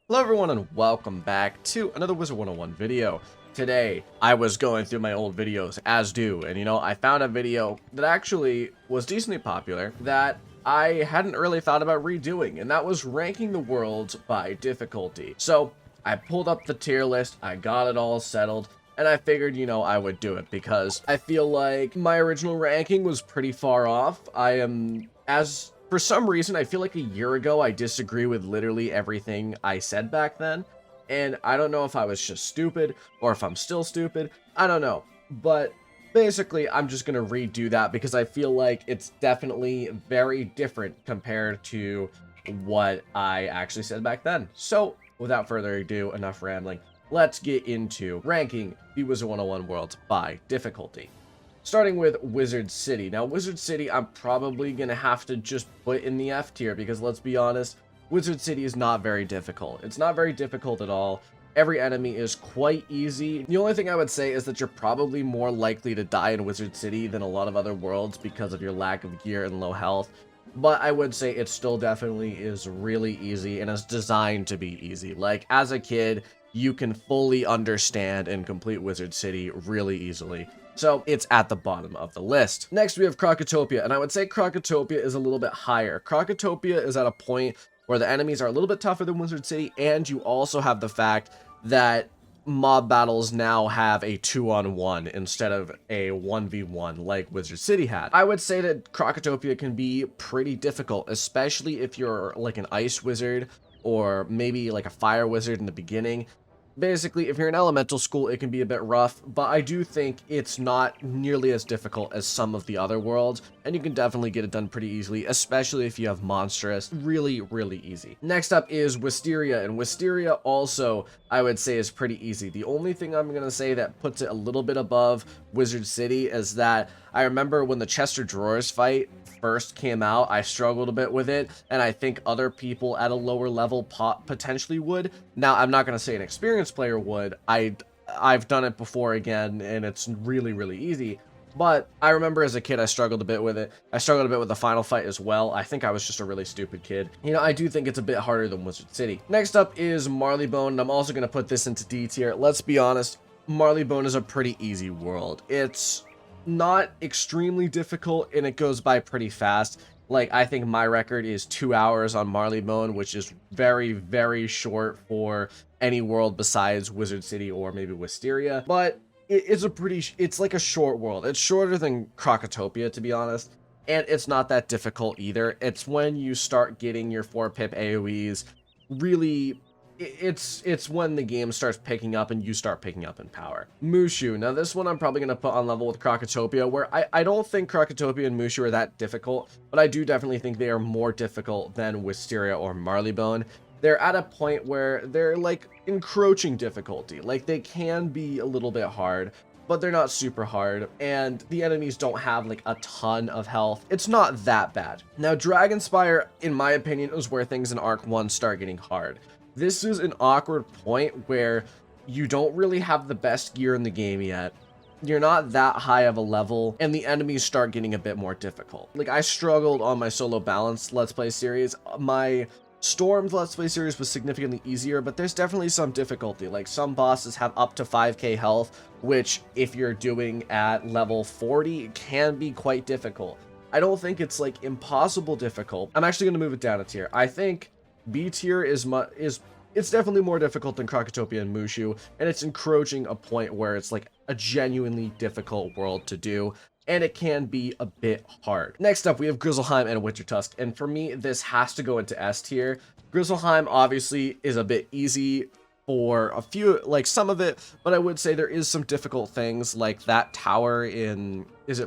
Hello everyone and welcome back to another Wizard101 video. Today, I was going through my old videos, as do, and I found a video that actually was decently popular that I hadn't really thought about redoing, and that was ranking the worlds by difficulty. So, I pulled up the tier list, I got it all settled, and I figured, I would do it because I feel like my original ranking was pretty far off. For some reason, I feel like a year ago, I disagree with literally everything I said back then. And I don't know if I was just stupid or if I'm still stupid. I don't know. But basically, I'm just going to redo that because I feel like it's definitely very different compared to what I actually said back then. So without further ado, enough rambling. Let's get into ranking the Wizard101 worlds by difficulty. Starting with Wizard City. Now, Wizard City, I'm probably going to have to just put in the F tier because, let's be honest, Wizard City is not very difficult. It's not very difficult at all. Every enemy is quite easy. The only thing I would say is that you're probably more likely to die in Wizard City than a lot of other worlds because of your lack of gear and low health. But I would say it still definitely is really easy and is designed to be easy. Like, as a kid, you can fully understand and complete Wizard City really easily. So it's at the bottom of the list. Next, we have Krokotopia, and I would say Krokotopia is a little bit higher. Krokotopia is at a point where the enemies are a little bit tougher than Wizard City, and you also have the fact that mob battles now have a 2-on-1 instead of a 1v1 like Wizard City had. I would say that Krokotopia can be pretty difficult, especially if you're like an ice wizard or maybe like a fire wizard in the beginning. Basically, if you're in elemental school, it can be a bit rough, but I do think it's not nearly as difficult as some of the other worlds, and you can definitely get it done pretty easily, especially if you have Monstrous. Really, really easy. Next up is Wysteria, and Wysteria also, I would say, is pretty easy. The only thing I'm going to say that puts it a little bit above Wizard City is that I remember when the Chester Drawers fight first came out, I struggled a bit with it, and I think other people at a lower level potentially would. Now, I'm not going to say an experienced player would. I've done it before again, and it's really, really easy. But I remember as a kid, I struggled a bit with it. I struggled a bit with the final fight as well. I think I was just a really stupid kid. I do think it's a bit harder than Wizard City. Next up is Marleybone, and I'm also going to put this into D tier. Let's be honest, Marleybone is a pretty easy world. It's not extremely difficult, and it goes by pretty fast. Like, I think my record is 2 hours on Marleybone, which is very, very short for any world besides Wizard City or maybe Wysteria. But it's like a short world. It's shorter than Krokotopia, to be honest, and it's not that difficult either. It's when you start getting your 4-pip AoEs, really, it's when the game starts picking up and you start picking up in power. Mooshu. Now, this one I'm probably going to put on level with Krokotopia, where I don't think Krokotopia and Mooshu are that difficult, but I do definitely think they are more difficult than Wysteria or Marleybone. They're at a point where they're like encroaching difficulty. Like, they can be a little bit hard, but they're not super hard, and the enemies don't have like a ton of health. It's not that bad. Now, Dragonspyre, in my opinion, is where things in Arc 1 start getting hard. This is an awkward point where you don't really have the best gear in the game yet. You're not that high of a level, and the enemies start getting a bit more difficult. Like, I struggled on my solo balance Let's Play series. My Storms Let's Play series was significantly easier, but there's definitely some difficulty. Like, some bosses have up to 5k health, which if you're doing at level 40, can be quite difficult. I don't think it's like impossible difficult. I'm actually going to move it down a tier. I think B tier is it's definitely more difficult than Krokotopia and Mooshu, and it's encroaching a point where it's like a genuinely difficult world to do, and it can be a bit hard. Next up, we have Grizzleheim and Wintertusk, and for me, this has to go into S tier. Grizzleheim obviously is a bit easy for a few, like some of it, but I would say there is some difficult things, like that tower in, it's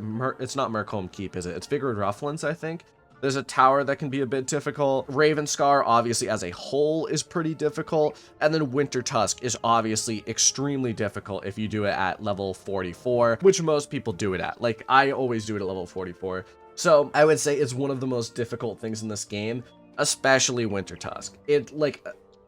not Mercombe Keep, is it? It's Vigorous Rufflands, I think. There's a tower that can be a bit difficult. Ravenscar, obviously, as a whole, is pretty difficult. And then Wintertusk is obviously extremely difficult if you do it at level 44, which most people do it at. Like, I always do it at level 44. So I would say it's one of the most difficult things in this game, especially Wintertusk.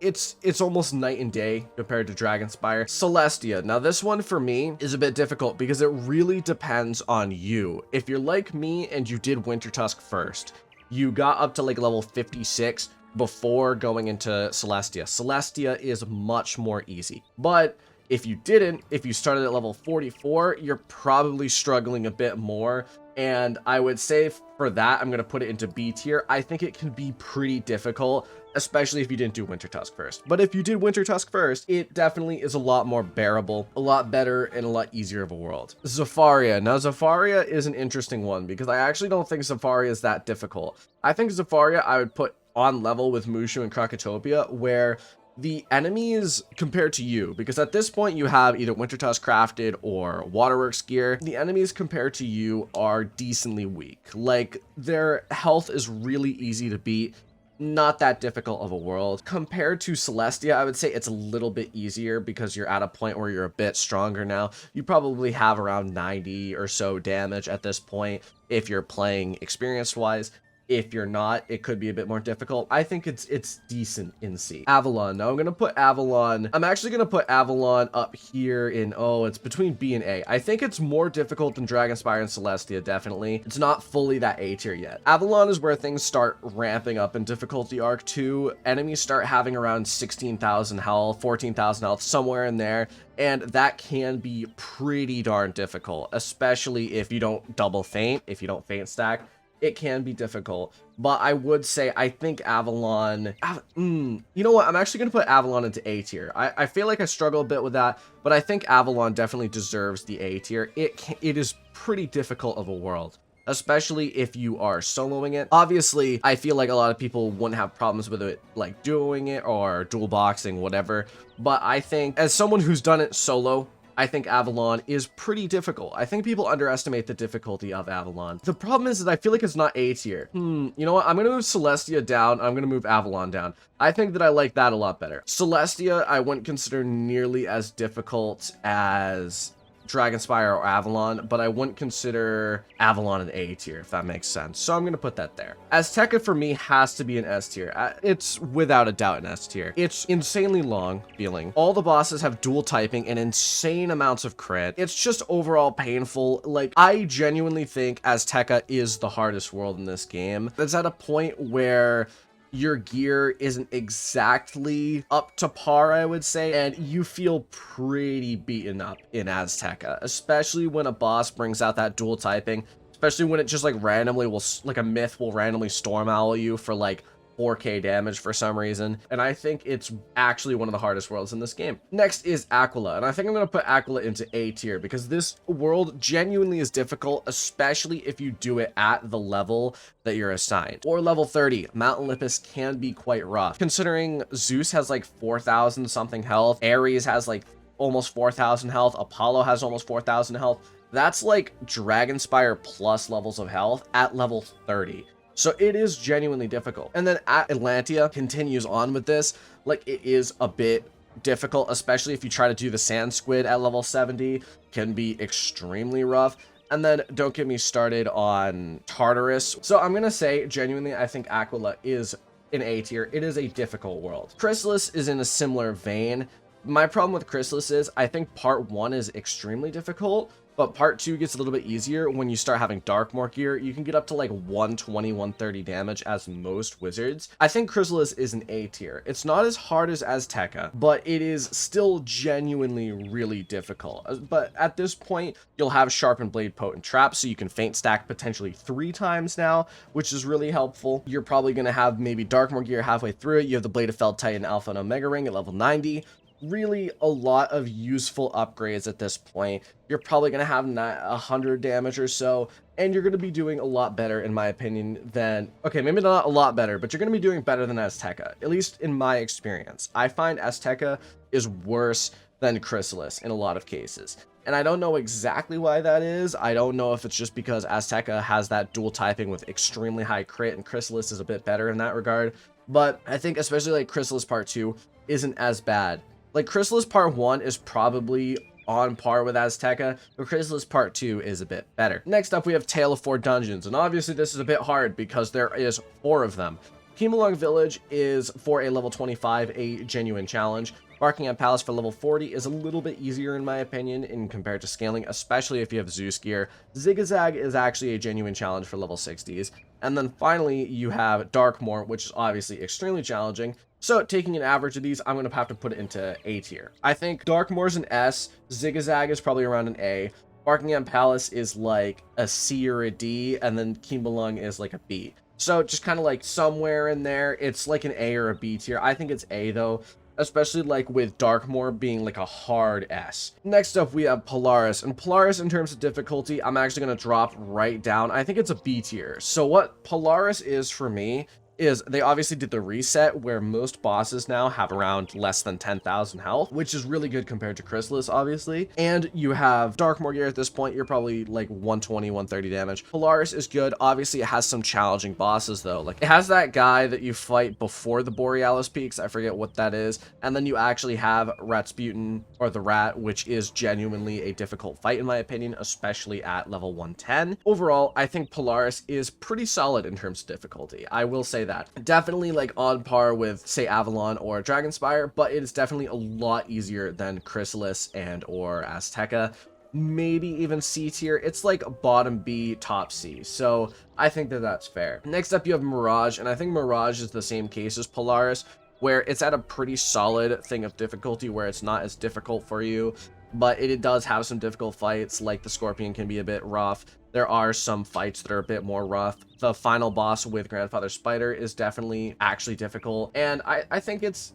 It's almost night and day compared to Dragonspyre. Celestia. Now, this one for me is a bit difficult because it really depends on you. If you're like me and you did Wintertusk first, you got up to like level 56, before going into Celestia. Celestia is much more easy, but if you didn't, if you started at level 44, you're probably struggling a bit more. And I would say for that, I'm going to put it into B tier. I think it can be pretty difficult, especially if you didn't do Wintertusk first. But if you did Wintertusk first, it definitely is a lot more bearable, a lot better, and a lot easier of a world. Zafaria. Now, Zafaria is an interesting one because I actually don't think Zafaria is that difficult. I think Zafaria I would put on level with Mooshu and Krokotopia, where the enemies compared to you, because at this point you have either Wintertusk crafted or Waterworks gear, the enemies compared to you are decently weak. Like, their health is really easy to beat, not that difficult of a world. Compared to Celestia, I would say it's a little bit easier because you're at a point where you're a bit stronger now. You probably have around 90 or so damage at this point if you're playing experience-wise. If you're not, it could be a bit more difficult. I think it's decent in C. Avalon. Now I'm going to put Avalon. I'm actually going to put Avalon up here in, it's between B and A. I think it's more difficult than Dragonspyre and Celestia, definitely. It's not fully that A tier yet. Avalon is where things start ramping up in difficulty arc 2. Enemies start having around 16,000 health, 14,000 health, somewhere in there. And that can be pretty darn difficult, especially if you don't double feint, if you don't feint stack. It can be difficult, but I would say I think Avalon, you know what, I'm actually going to put Avalon into A tier. I feel like I struggle a bit with that, but I think Avalon definitely deserves the A tier. It is pretty difficult of a world, especially if you are soloing it. Obviously, I feel like a lot of people wouldn't have problems with it, like doing it or dual boxing, whatever, but I think as someone who's done it solo, I think Avalon is pretty difficult. I think people underestimate the difficulty of Avalon. The problem is that I feel like it's not A tier. You know what? I'm going to move Celestia down. I'm going to move Avalon down. I think that I like that a lot better. Celestia, I wouldn't consider nearly as difficult as Dragonspyre or Avalon, but I wouldn't consider Avalon an A tier, if that makes sense. So I'm going to put that there. Azteca for me has to be an S tier. It's without a doubt an S tier. It's insanely long feeling. All the bosses have dual typing and insane amounts of crit. It's just overall painful. Like, I genuinely think Azteca is the hardest world in this game. It's at a point where your gear isn't exactly up to par, I would say, and you feel pretty beaten up in Azteca, especially when a boss brings out that dual typing, especially when it just like randomly will, like a myth will randomly storm owl you for like 4k damage for some reason, and I think it's actually one of the hardest worlds in this game. Next is Aquila, and I think I'm going to put Aquila into A tier because this world genuinely is difficult, especially if you do it at the level that you're assigned. Or level 30, Mount Olympus can be quite rough, considering Zeus has like 4,000 something health, Ares has like almost 4,000 health, Apollo has almost 4,000 health. That's like Dragonspyre plus levels of health at level 30. So it is genuinely difficult. And then Atlantia continues on with this. Like, it is a bit difficult, especially if you try to do the sand squid at level 70. Can be extremely rough. And then don't get me started on Tartarus. So I'm going to say, genuinely, I think Aquila is an A tier. It is a difficult world. Khrysalis is in a similar vein. My problem with Khrysalis is I think part 1 is extremely difficult, but part 2 gets a little bit easier when you start having Darkmoor gear. You can get up to like 120, 130 damage as most wizards. I think Khrysalis is an A tier. It's not as hard as Azteca, but it is still genuinely really difficult. But at this point, you'll have Sharpened Blade Potent Trap, so you can feint stack potentially 3 times now, which is really helpful. You're probably going to have maybe Darkmoor gear halfway through it. You have the Blade of Fell Titan Alpha and Omega Ring at level 90. Really a lot of useful upgrades at this point. You're probably going to have 100 damage or so, and you're going to be doing a lot better, in my opinion, than, okay, maybe not a lot better, but you're going to be doing better than Azteca, at least in my experience. I find Azteca is worse than Khrysalis in a lot of cases, and I don't know exactly why that is. I don't know if it's just because Azteca has that dual typing with extremely high crit, and Khrysalis is a bit better in that regard, but I think especially like Khrysalis Part 2 isn't as bad. Like, Khrysalis Part 1 is probably on par with Azteca, but Khrysalis Part 2 is a bit better. Next up, we have Tale of 4 Dungeons, and obviously this is a bit hard because there is 4 of them. Kemalung Village is, for a level 25, a genuine challenge. Buckingham Palace for level 40 is a little bit easier in my opinion in compared to scaling, especially if you have Zeus gear. Zigzag is actually a genuine challenge for level 60s. And then finally, you have Darkmoor, which is obviously extremely challenging. So taking an average of these, I'm going to have to put it into A tier. I think Darkmoor is an S, Zigzag is probably around an A, Buckingham Palace is like a C or a D, and then Kimbalung is like a B. So just kind of like somewhere in there, it's like an A or a B tier. I think it's A though, especially like with Darkmoor being like a hard S. Next up, we have Polaris. And Polaris, in terms of difficulty, I'm actually going to drop right down. I think it's a B tier. So what Polaris is for me is they obviously did the reset where most bosses now have around less than 10,000 health, which is really good compared to Khrysalis, obviously. And you have Darkmoor gear at this point, you're probably like 120, 130 damage. Polaris is good. Obviously, it has some challenging bosses though. Like it has that guy that you fight before the Borealis Peaks. I forget what that is. And then you actually have Ratsputin, or the Rat, which is genuinely a difficult fight in my opinion, especially at level 110. Overall, I think Polaris is pretty solid in terms of difficulty. I will say that. Definitely like on par with, say, Avalon or Dragonspyre, but it is definitely a lot easier than Khrysalis and or Azteca. Maybe even C tier. It's like bottom B, top C. So I think that that's fair. Next up, you have Mirage, and I think Mirage is the same case as Polaris, where it's at a pretty solid thing of difficulty where it's not as difficult for you, but it does have some difficult fights, like the Scorpion can be a bit rough. There are some fights that are a bit more rough. The final boss with Grandfather Spider is definitely actually difficult, and I think it's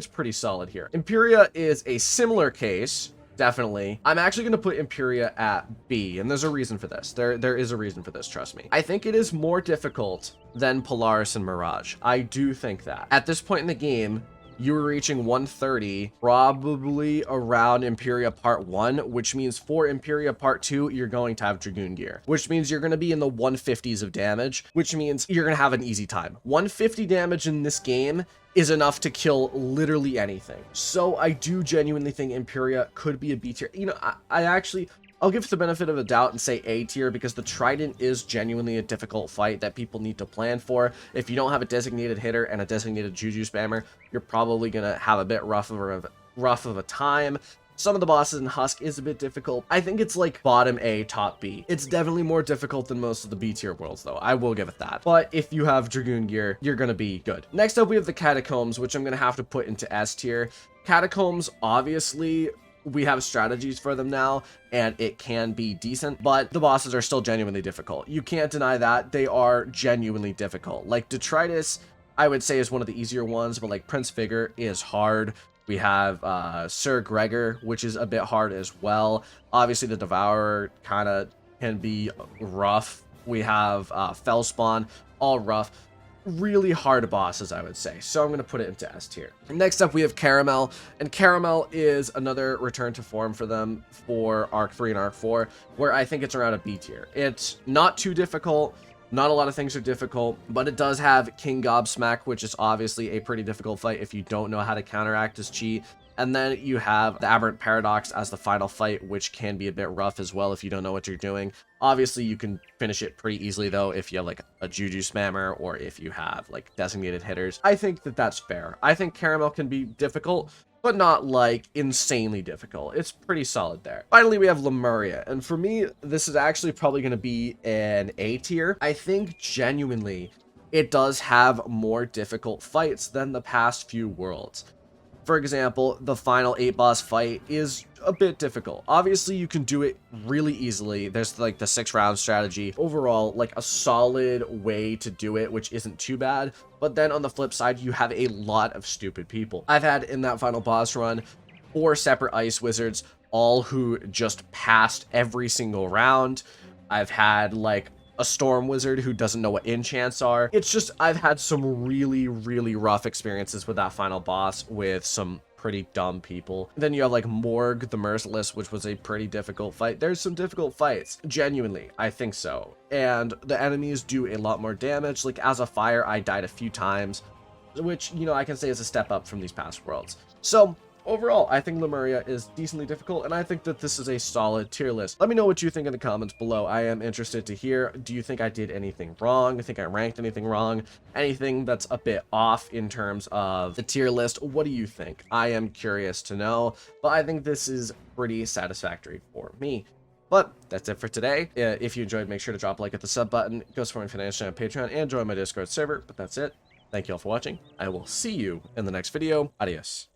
pretty solid here. Empyrea is a similar case, definitely. I'm actually going to put Empyrea at B, and there's a reason for this. There is a reason for this, trust me. I think it is more difficult than Polaris and Mirage. I do think that. At this point in the game, you were reaching 130, probably around Empyrea Part 1, which means for Empyrea Part 2, you're going to have Dragoon gear, which means you're going to be in the 150s of damage, which means you're going to have an easy time. 150 damage in this game is enough to kill literally anything. So I do genuinely think Empyrea could be a B tier. You know, I'll give it the benefit of a doubt and say A tier because the Trident is genuinely a difficult fight that people need to plan for. If you don't have a designated hitter and a designated Juju spammer, you're probably going to have a bit rough of a time. Some of the bosses in Husk is a bit difficult. I think it's like bottom A, top B. It's definitely more difficult than most of the B tier worlds though. I will give it that. But if you have Dragoon gear, you're going to be good. Next up, we have the Catacombs, which I'm going to have to put into S tier. Catacombs, obviously, we have strategies for them now, and it can be decent, but the bosses are still genuinely difficult. You can't deny that. They are genuinely difficult. Like, Detritus, I would say, is one of the easier ones, but, like, Prince Vigor is hard. We have Sir Gregor, which is a bit hard as well. Obviously, the Devourer kind of can be rough. We have Fellspawn, all rough. Really hard bosses, I would say. So I'm going to put it into S tier. Next up, we have Karamelle. And Karamelle is another return to form for them for Arc 3 and Arc 4, where I think it's around a B tier. It's not too difficult. Not a lot of things are difficult, but it does have King Gobsmack, which is obviously a pretty difficult fight if you don't know how to counteract his cheat. And then you have the Aberrant Paradox as the final fight, which can be a bit rough as well if you don't know what you're doing. Obviously, you can finish it pretty easily, though, if you have, like, a Juju spammer or if you have, like, designated hitters. I think that that's fair. I think Karamelle can be difficult, but not, like, insanely difficult. It's pretty solid there. Finally, we have Lemuria, and for me, this is actually probably going to be an A tier. I think, genuinely, it does have more difficult fights than the past few worlds. For example, the final 8-boss fight is a bit difficult. Obviously, you can do it really easily. There's like the 6-round strategy. Overall, like a solid way to do it, which isn't too bad. But then on the flip side, you have a lot of stupid people. I've had in that final boss run 4 separate ice wizards, all who just passed every single round. I've had like a storm wizard who doesn't know what enchants are. It's just, I've had some really, really rough experiences with that final boss with some pretty dumb people. Then you have like Morg the Merciless, which was a pretty difficult fight. There's some difficult fights. Genuinely, I think so. And the enemies do a lot more damage. Like as a fire, I died a few times, which, you know, I can say is a step up from these past worlds. So overall, I think Lemuria is decently difficult, and I think that this is a solid tier list. Let me know what you think in the comments below. I am interested to hear. Do you think I did anything wrong? Do you think I ranked anything wrong? Anything that's a bit off in terms of the tier list? What do you think? I am curious to know, but I think this is pretty satisfactory for me. But that's it for today. If you enjoyed, make sure to drop a like at the sub button, go support me financially on Patreon, and join my Discord server. But that's it. Thank you all for watching. I will see you in the next video. Adios.